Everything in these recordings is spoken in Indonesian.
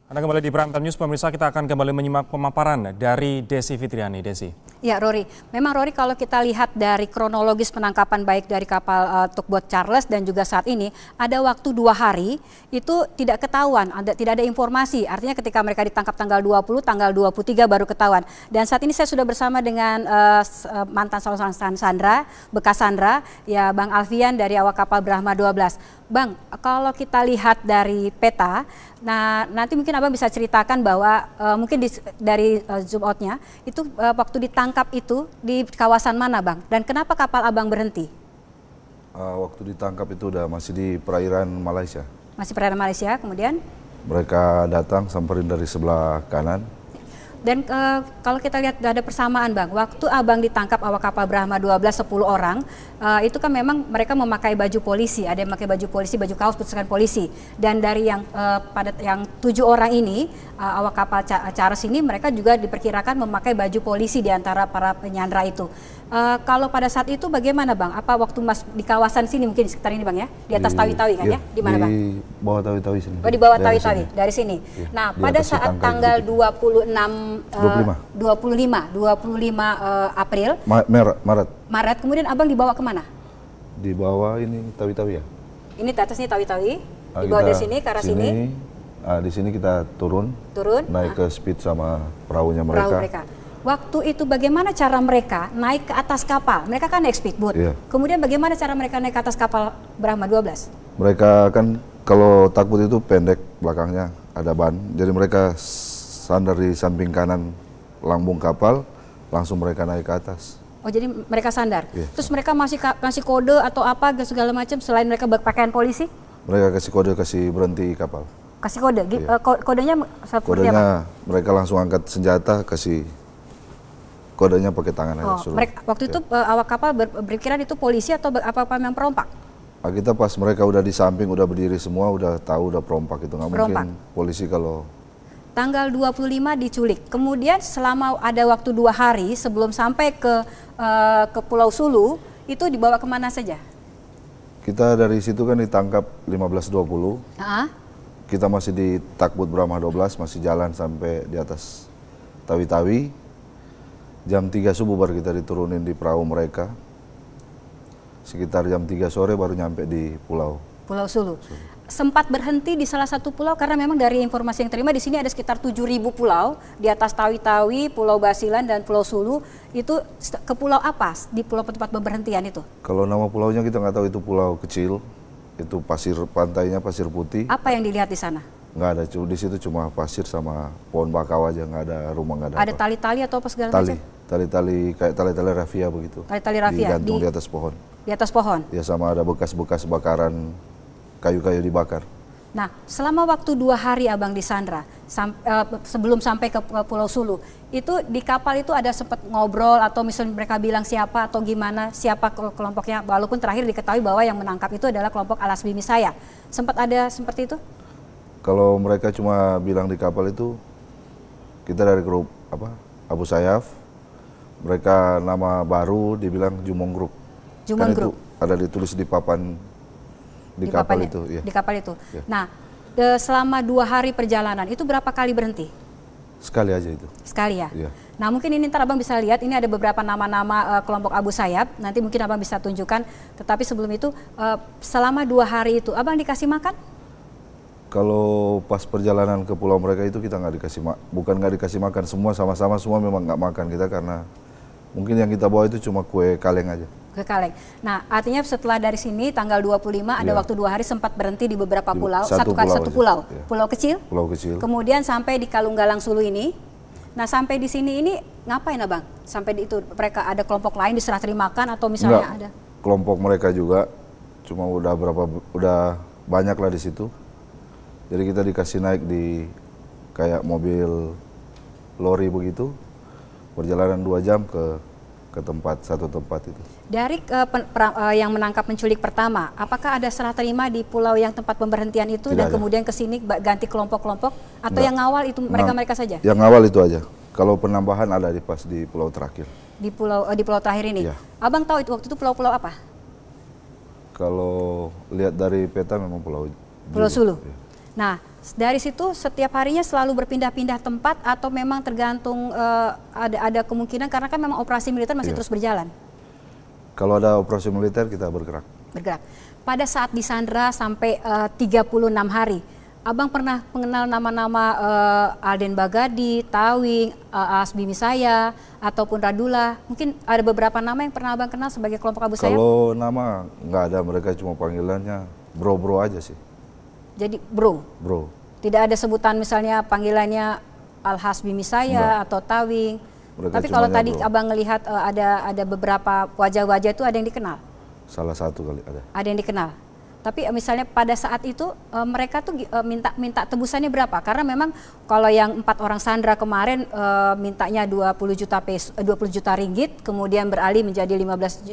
Anda kembali di Prime Time News, pemirsa. Kita akan kembali menyimak pemaparan dari Desi Fitriani. Desi. Ya, Rory. Memang Rory, kalau kita lihat dari kronologis penangkapan baik dari kapal tugboat Charles dan juga saat ini, ada waktu 2 hari itu tidak ketahuan, tidak ada informasi. Artinya ketika mereka ditangkap tanggal 20, tanggal 23 baru ketahuan. Dan saat ini saya sudah bersama dengan mantan seorang Sandra, bekas Sandra, ya Bang Alfian dari awak kapal Brahma 12. Bang, kalau kita lihat dari peta, nah nanti mungkin Abang bisa ceritakan bahwa mungkin dari zoom out-nya itu waktu ditangkap itu di kawasan mana, Bang? Dan kenapa kapal Abang berhenti? Waktu ditangkap itu masih di perairan Malaysia. Masih perairan Malaysia, kemudian? Mereka datang samperin dari sebelah kanan. Dan kalau kita lihat ada persamaan, Bang, waktu Abang ditangkap awak kapal Brahma 12 10 orang, itu kan memang mereka memakai baju polisi, ada yang memakai baju polisi, baju kaos bertuliskan polisi. Dan dari yang pada yang 7 orang ini, awak kapal Charles ini, mereka juga diperkirakan memakai baju polisi di antara para penyandra itu. Kalau pada saat itu bagaimana, Bang? Apa waktu Mas di kawasan sini mungkin sekitar ini, Bang, ya? Di atas Tawi-Tawi kan, ya? Di mana, Bang? Di bawah Tawi-Tawi sini. Oh, di bawah Tawi-Tawi, dari sini. Ya, nah, pada saat tanggal 25 April, Maret, kemudian Abang dibawa kemana? Dibawa ini Tawi-Tawi ya? Ini di atas ini Tawi-Tawi, dibawa dari sini ke arah sini. Di sini kita turun, naik ke speed sama perahunya mereka. Waktu itu bagaimana cara mereka naik ke atas kapal? Mereka kan naik speedboat. Iya. Kemudian bagaimana cara mereka naik ke atas kapal Brahma 12? Mereka kan kalau tugboat itu pendek belakangnya, ada ban. Jadi mereka sandar di samping kanan lambung kapal, langsung mereka naik ke atas. Oh, jadi mereka sandar. Iya. Terus mereka masih kasih kode atau apa segala macam selain mereka berpakaian polisi? Mereka kasih kode, kasih berhenti kapal. Kasih kode? Iya. Kodenya seperti Kodenya apa? mereka langsung angkat senjata, kasih kodenya pakai tangan aja. Suruh. Waktu itu awak kapal berpikiran itu polisi atau apa yang perompak? Kita pas mereka udah di samping, udah berdiri semua, udah tahu udah perompak itu. Nggak mungkin polisi kalau... Tanggal 25 diculik, kemudian selama ada waktu 2 hari sebelum sampai ke Pulau Sulu, itu dibawa kemana saja? Kita dari situ kan ditangkap 15.20. Kita masih di tugboat Brahma 12, masih jalan sampai di atas Tawi-Tawi. Jam 3 subuh baru kita diturunin di perahu mereka. Sekitar jam 3 sore baru nyampe di Pulau Sulu. Sempat berhenti di salah satu pulau karena memang dari informasi yang terima di sini ada sekitar 7.000 pulau di atas Tawi-Tawi, Pulau Basilan dan Pulau Sulu. Itu ke pulau apa di pulau tempat pemberhentian itu? Kalau nama pulaunya kita nggak tahu, itu pulau kecil. Itu pasir pantainya pasir putih. Apa yang dilihat di sana? Nggak ada, di situ cuma pasir sama pohon bakau aja, nggak ada rumah, nggak ada. Ada tali-tali atau apa segala macam? Tali-tali kayak tali-tali rafia begitu. Tali-tali rafia digantung di atas pohon. Di atas pohon? Ya, sama ada bekas-bekas bakaran kayu-kayu dibakar. Nah, selama waktu 2 hari Abang di Sandra, sebelum sampai ke Pulau Sulu, itu di kapal itu ada sempat ngobrol atau misalnya mereka bilang siapa atau gimana, siapa kelompoknya, walaupun terakhir diketahui bahwa yang menangkap itu adalah kelompok Alas Bimi Saya. Sempat ada seperti itu? Kalau mereka cuma bilang di kapal itu, kita dari grup Abu Sayyaf, mereka nama baru dibilang Jumong Group. Jumong Group. Ada ditulis di papan di kapal itu. Ya. Di kapal itu. Ya. Nah, selama 2 hari perjalanan itu berapa kali berhenti? Sekali aja itu. Sekali ya? Ya. Nah, mungkin ini ntar Abang bisa lihat, ini ada beberapa nama-nama kelompok Abu Sayyaf, nanti mungkin Abang bisa tunjukkan. Tetapi sebelum itu, selama 2 hari itu Abang dikasih makan? Kalau pas perjalanan ke pulau mereka itu kita nggak dikasih bukan nggak dikasih makan, semua sama-sama, semua memang nggak makan kita karena mungkin yang kita bawa itu cuma kue kaleng aja. Kue kaleng. Nah, artinya setelah dari sini tanggal 25 ada waktu 2 hari sempat berhenti di beberapa pulau, satu pulau. Ya. Pulau kecil. Pulau kecil. Kemudian sampai di Kalunggalang Sulu ini. Nah, sampai di sini ini ngapain, Abang? Sampai di itu mereka ada kelompok lain diserah terimakan atau misalnya ada? Kelompok mereka juga, cuma udah banyak lah di situ. Jadi kita dikasih naik di kayak mobil lori begitu, perjalanan 2 jam ke satu tempat itu. Dari yang menangkap penculik pertama, apakah ada serah terima di pulau yang tempat pemberhentian itu? Tidak dan ada. Kemudian ke sini ganti kelompok-kelompok atau enggak. Yang awal itu mereka saja? Yang awal itu aja. Kalau penambahan ada pas di pulau terakhir. Di pulau terakhir ini. Ya. Abang tahu itu waktu itu pulau-pulau apa? Kalau lihat dari peta memang Pulau Sulu. Ya. Nah, Dari situ setiap harinya selalu berpindah-pindah tempat atau memang tergantung ada kemungkinan karena kan memang operasi militer masih terus berjalan? Kalau ada operasi militer kita bergerak. Bergerak. Pada saat disandra sampai 36 hari, Abang pernah mengenal nama-nama Alden Bagadi, Tawing, Asbi Misaya, ataupun Radula? Mungkin ada beberapa nama yang pernah Abang kenal sebagai kelompok Abu Sayyaf? Kalau nama nggak ada, mereka cuma panggilannya bro-bro aja sih. Jadi bro? Bro. Tidak ada sebutan misalnya panggilannya Al-Hasbi Misaya atau Tawing? Mereka tapi kalau tadi bro. Abang ngelihat ada beberapa wajah-wajah itu ada yang dikenal? Salah satu kali ada. Ada yang dikenal? Tapi misalnya pada saat itu mereka tuh minta tebusannya berapa? Karena memang kalau yang 4 orang sandra kemarin mintanya 20 juta ringgit, kemudian beralih menjadi 15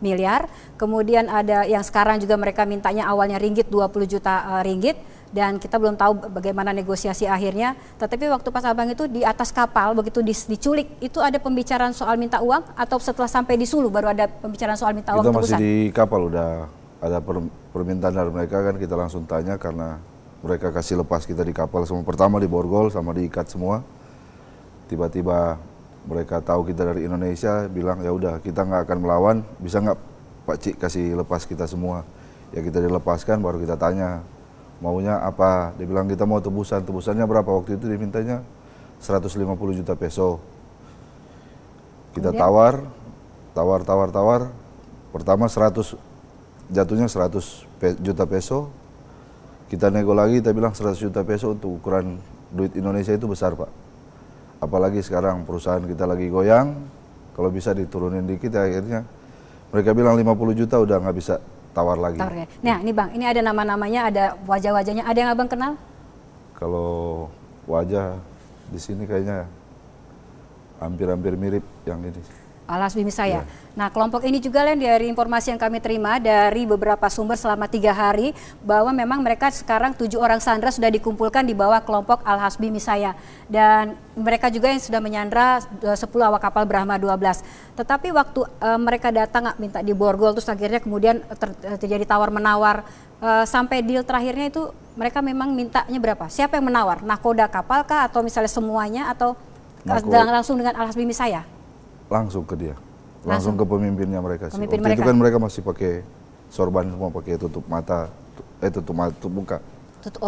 miliar. Kemudian ada yang sekarang juga mereka mintanya awalnya ringgit 20 juta ringgit. Dan kita belum tahu bagaimana negosiasi akhirnya. Tetapi waktu pas Abang itu di atas kapal, begitu diculik, itu ada pembicaraan soal minta uang? Atau setelah sampai di Sulu baru ada pembicaraan soal minta uang tebusan? Kita masih di kapal, udah ada permintaan dari mereka kan, kita langsung tanya karena mereka kasih lepas kita di kapal semua. Pertama di borgol sama diikat semua. Tiba-tiba mereka tahu kita dari Indonesia, bilang ya udah kita nggak akan melawan, bisa nggak Pak Cik kasih lepas kita semua? Ya kita dilepaskan, baru kita tanya maunya apa. Dia bilang kita mau tebusan. Tebusannya berapa? Waktu itu dimintanya 150 juta peso. Kita tawar. Pertama 100, jatuhnya 100 juta peso. Kita nego lagi, kita bilang 100 juta peso untuk ukuran duit Indonesia itu besar Pak. Apalagi sekarang perusahaan kita lagi goyang, kalau bisa diturunin dikit ya akhirnya. Mereka bilang 50 juta udah nggak bisa tawar lagi. Nah ini Bang, ini ada nama-namanya, ada wajah-wajahnya, ada yang Abang kenal? Kalau wajah di sini kayaknya hampir-hampir mirip yang ini. Al-Hasbi Misaya. Nah, kelompok ini juga dari informasi yang kami terima dari beberapa sumber selama 3 hari bahwa memang mereka sekarang 7 orang sandra sudah dikumpulkan di bawah kelompok Al-Hasbi Misaya. Dan mereka juga yang sudah menyandra 10 awak kapal Brahma 12. Tetapi waktu mereka datang minta di borgol, terus akhirnya kemudian terjadi tawar-menawar. Sampai deal terakhirnya itu mereka memang mintanya berapa? Siapa yang menawar? Nakoda kapal kah atau misalnya semuanya atau langsung dengan Al-Hasbi Misaya? Langsung ke dia, langsung ke pemimpinnya mereka. Waktu itu kan mereka masih pakai sorban semua, pakai tutup mata, tutup muka.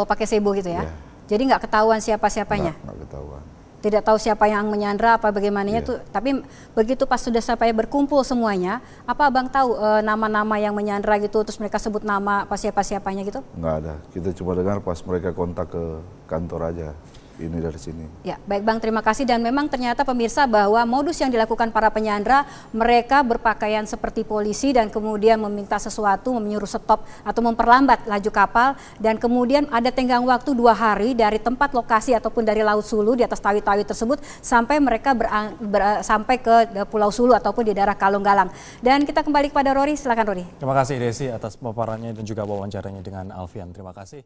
Pakai sebo gitu ya? Jadi nggak ketahuan siapa-siapanya? Nggak ketahuan. Tidak tahu siapa yang menyandra apa bagaimananya tuh. Tapi begitu pas sudah sampai berkumpul semuanya, apa Abang tahu nama-nama yang menyandra gitu, terus mereka sebut nama siapa-siapanya gitu? Nggak ada, kita cuma dengar pas mereka kontak ke kantor aja. Ini dari sini. Ya, baik Bang, terima kasih. Dan memang ternyata pemirsa bahwa modus yang dilakukan para penyandra, mereka berpakaian seperti polisi dan kemudian meminta sesuatu, menyuruh stop atau memperlambat laju kapal, dan kemudian ada tenggang waktu 2 hari dari tempat lokasi ataupun dari Laut Sulu di atas tawi-tawi tersebut sampai mereka sampai ke Pulau Sulu ataupun di daerah Kalunggalang. Dan kita kembali kepada Rory, silakan Rory. Terima kasih Desi atas paparannya dan juga wawancaranya dengan Alfian. Terima kasih.